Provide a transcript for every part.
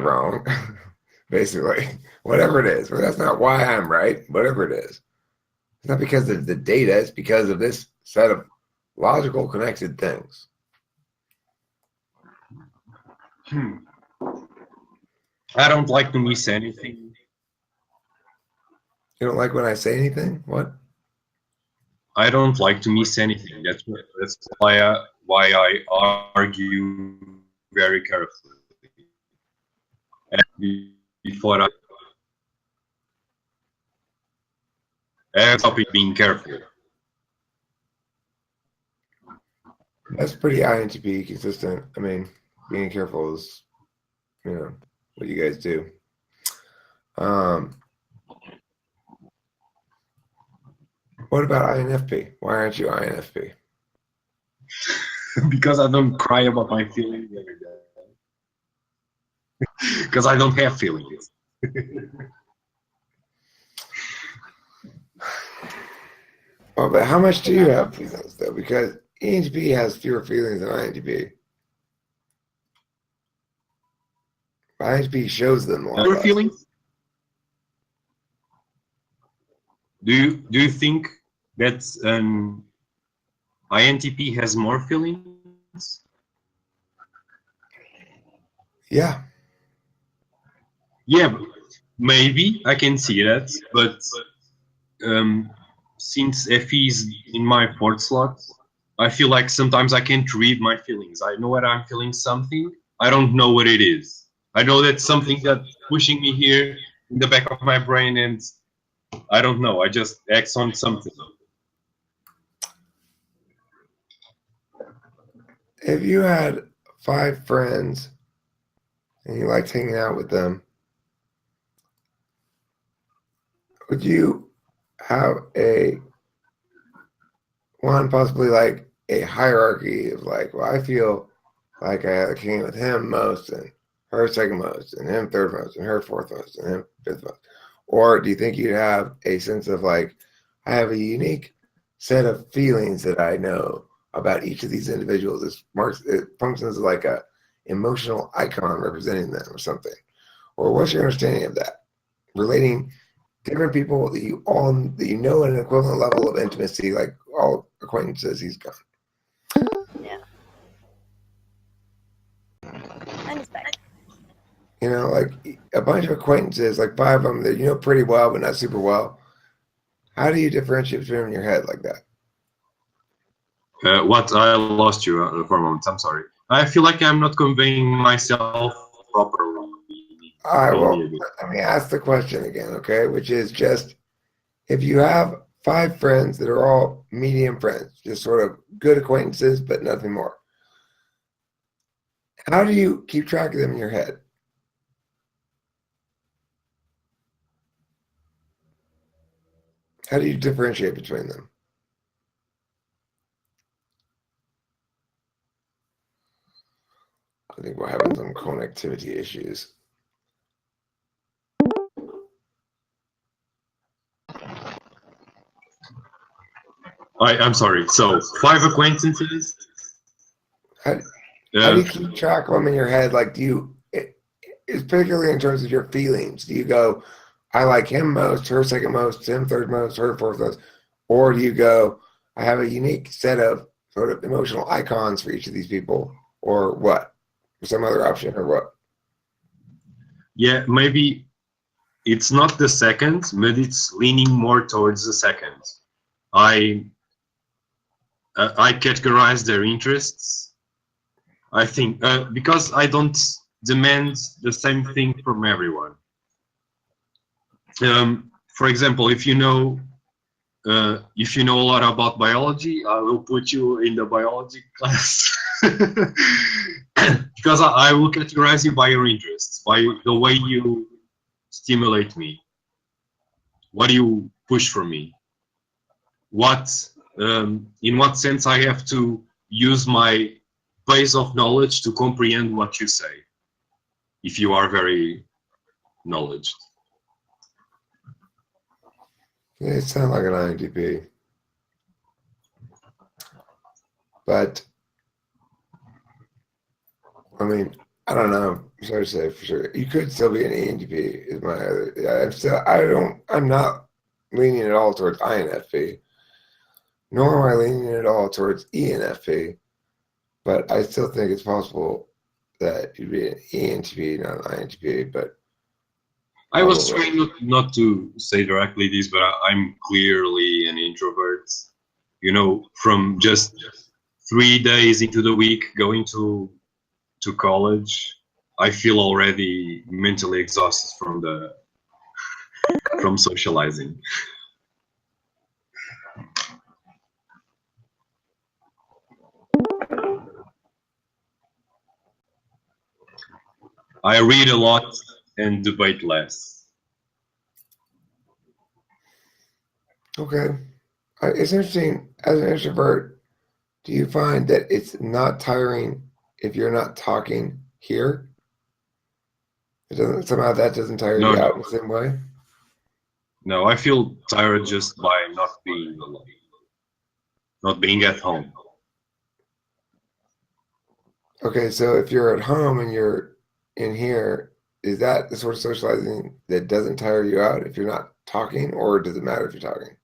wrong, basically. Whatever it is. But that's not why I'm right, whatever it is. It's not because of the data, it's because of this set of logical connected things. I don't like to miss anything. You don't like when I say anything? What? I don't like to miss anything. That's why I argue very carefully. And before I topic being careful. That's pretty INTP consistent. I mean, being careful is, what you guys do. What about INFP? Why aren't you INFP? Because I don't cry about my feelings every day. Because I don't have feelings. Well, but how much do you have feelings, though? Because ENTP has fewer feelings than INTP. INTP shows them more. Fewer feelings? Do you think that an INTP has more feelings? Yeah. Yeah, maybe I can see that, but since FE is in my fourth slot, I feel like sometimes I can't read my feelings. I know when I'm feeling something, I don't know what it is. I know that's something that's pushing me here in the back of my brain, and I don't know. I just act on something. If you had 5 friends and you liked hanging out with them, would you have possibly like a hierarchy of like, well, I feel like I like hanging with him most and her second most and him third most and her fourth most and him fifth most? Or do you think you'd have a sense of like, I have a unique set of feelings that I know about each of these individuals? It functions like a emotional icon representing them or something. Or what's your understanding of that? Relating different people that you know at an equivalent level of intimacy, like all acquaintances he's got. Yeah. I respect. Like a bunch of acquaintances, like 5 of them that you know pretty well, but not super well. How do you differentiate between them in your head like that? What? I lost you for a moment. I'm sorry. I feel like I'm not conveying myself properly. All right, well, let me ask the question again, okay? Which is just, if you have 5 friends that are all medium friends, just sort of good acquaintances, but nothing more, how do you keep track of them in your head? How do you differentiate between them? I think we're having some connectivity issues. I'm sorry. So 5 acquaintances. How do you keep track of them in your head? Like, it's particularly in terms of your feelings. Do you go, I like him most, her second most, him third most, her fourth most? Or do you go, I have a unique set of sort of emotional icons for each of these people? Or what? Or some other option, or what? Yeah, maybe it's not the second, but it's leaning more towards the second. I categorize their interests. I think because I don't demand the same thing from everyone. For example, if you know a lot about biology, I will put you in the biology class because I will categorize you by your interests, by the way you stimulate me. What do you push from me? In what sense I have to use my base of knowledge to comprehend what you say, if you are very knowledge. Yeah, it sounds like an INTP. But, I mean, I don't know. Sorry to say for sure. You could still be an ENTP. Is my other. I'm not leaning at all towards INFP, nor am I leaning at all towards ENFP. But I still think it's possible that you'd be an ENTP, not an INTP. But I was trying not to say directly this, but I'm clearly an introvert. You know, from just 3 days into the week going to college, I feel already mentally exhausted from socializing. I read a lot and debate less. okay, it's interesting. As an introvert, do you find that it's not tiring if you're not talking here? It doesn't somehow that doesn't tire you out in the same way? No, I feel tired just by not being alone, not being at home. Okay, so if you're at home and you're in here, is that the sort of socializing that doesn't tire you out if you're not talking, or does it matter if you're talking?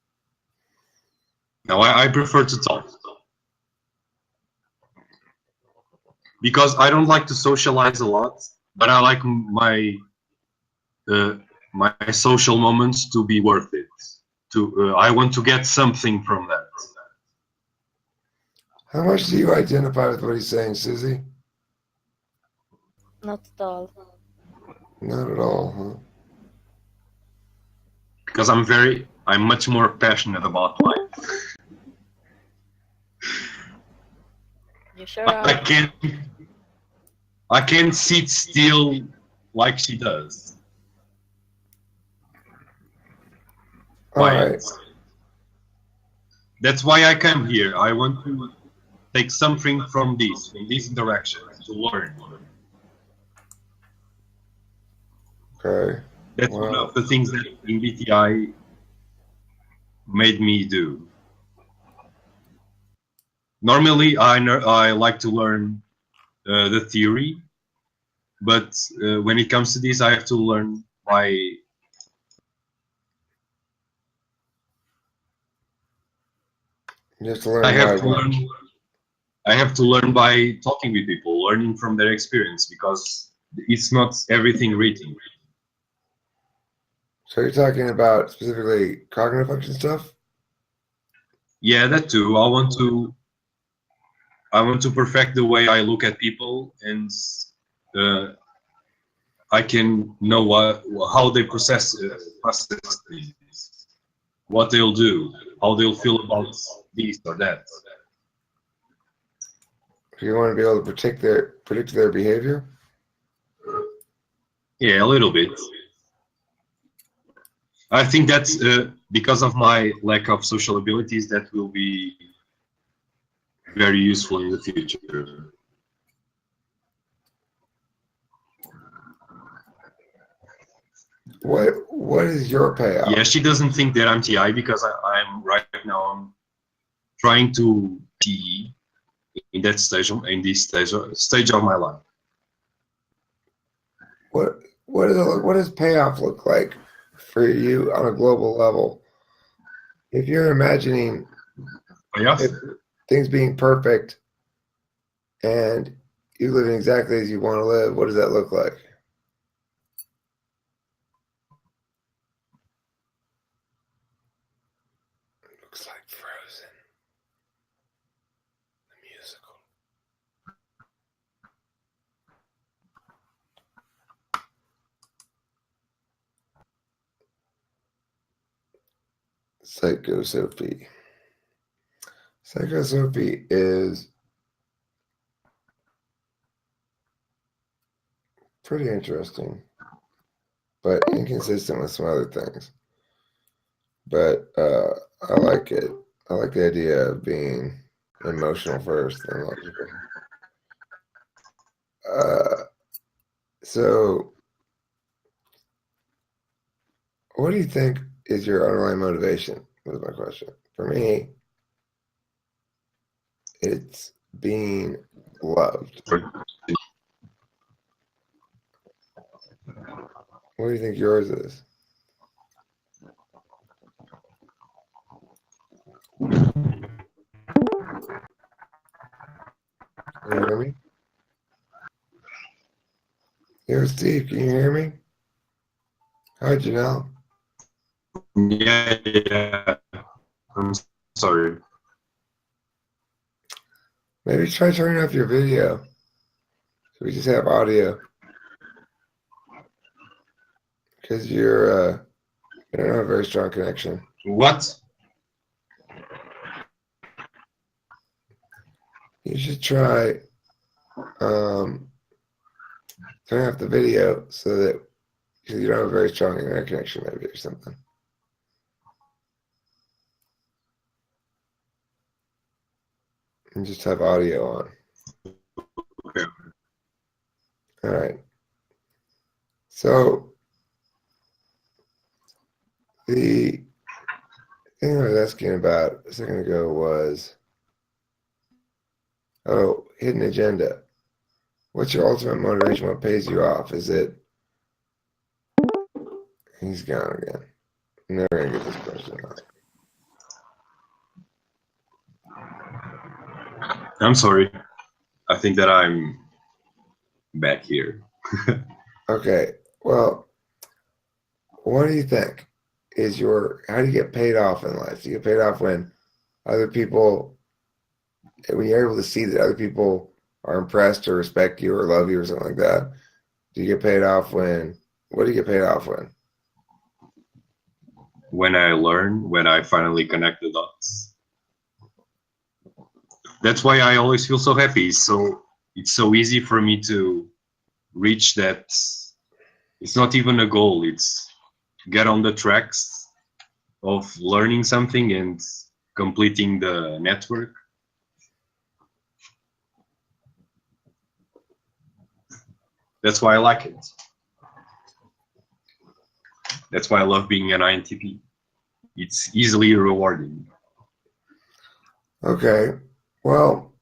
No, I prefer to talk. Because I don't like to socialize a lot, but I like my social moments to be worth it. I want to get something from that. How much do you identify with what he's saying, Susie? Not at all. Not at all, huh? Because I'm much more passionate about life. You sure are. I can't sit still like she does. All right. That's why I come here. I want to take something from this interaction, to learn. Okay. That's one of the things that MBTI made me do. Normally, I like to learn the theory, but when it comes to this, I have to learn by You have to learn. I have to learn by talking with people, learning from their experience, because it's not everything written. So you're talking about specifically cognitive function stuff? Yeah, that too. I want to perfect the way I look at people, and I can know how they process things, what they'll do, how they'll feel about this or that. You want to be able to predict their behavior? Yeah, a little bit. I think that's because of my lack of social abilities, that will be very useful in the future. What is your payout? Yeah, she doesn't think that I'm TI because I'm right now I'm trying to be in this stage of my life. What does payoff look like for you on a global level? If you're imagining things being perfect and you living exactly as you want to live, what does that look like? It looks like Frozen, the musical. Psychosophie. Psychosophie is pretty interesting, but inconsistent with some other things. But I like it. I like the idea of being emotional first and logical. So, what do you think is your underlying motivation? Was my question. For me, it's being loved. What do you think yours is? Can you hear me? Yo, Steve, can you hear me? How'd you know? Yeah. I'm sorry. Maybe try turning off your video. So we just have audio. Because you're, you don't have a very strong connection. What? You should try turning off the video so that because you don't have a very strong internet connection, maybe, or something. And just have audio on. Okay. All right. So the thing I was asking about a second ago was, hidden agenda. What's your ultimate motivation? What pays you off? Is it? He's gone again. I'm never gonna get this question out. I'm sorry. I think that I'm back here. Okay. Well, what do you think is how do you get paid off in life? Do you get paid off when you're able to see that other people are impressed or respect you or love you or something like that? Do you get paid off what do you get paid off when? When I finally connect the dots. That's why I always feel so happy. So it's so easy for me to reach that. It's not even a goal. It's get on the tracks of learning something and completing the network. That's why I like it. That's why I love being an INTP. It's easily rewarding. Okay. Well,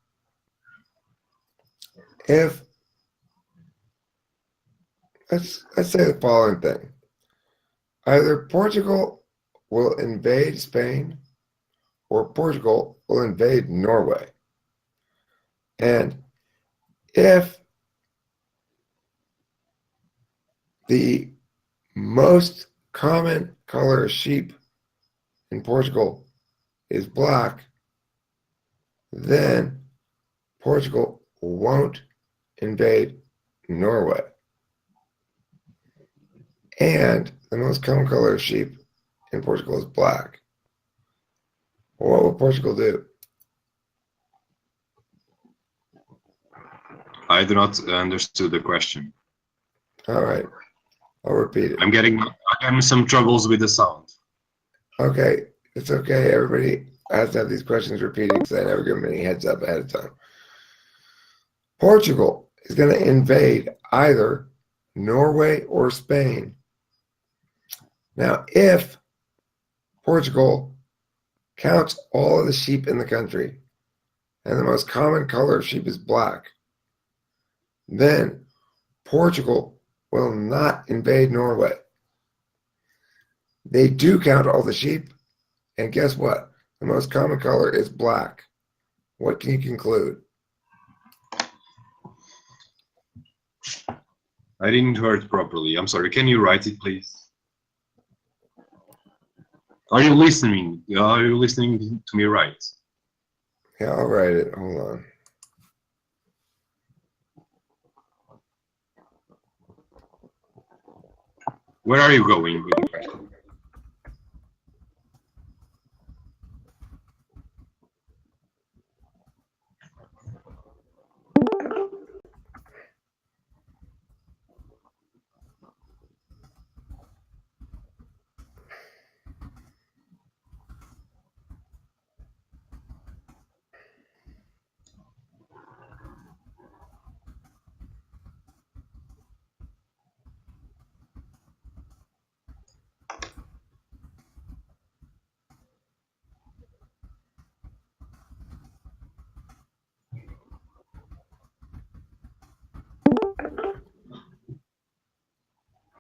if let's say the following thing. Either Portugal will invade Spain or Portugal will invade Norway. And if the most common color of sheep in Portugal is black, then Portugal won't invade Norway. And the most common color of sheep in Portugal is black. What will Portugal do? I do not understand the question. All right. I'll repeat it. I'm having some troubles with the sound. Okay. It's okay. Everybody has to have these questions repeated because I never give them any heads up ahead of time. Portugal is going to invade either Norway or Spain. Now, if Portugal counts all of the sheep in the country and the most common color of sheep is black, then Portugal will not invade Norway. They do count all the sheep, and guess what? The most common color is black. What can you conclude? I didn't hear it properly. I'm sorry. Can you write it, please? Are you listening? Are you listening to me right? Yeah, I'll write it. Hold on. Where are you going with the question?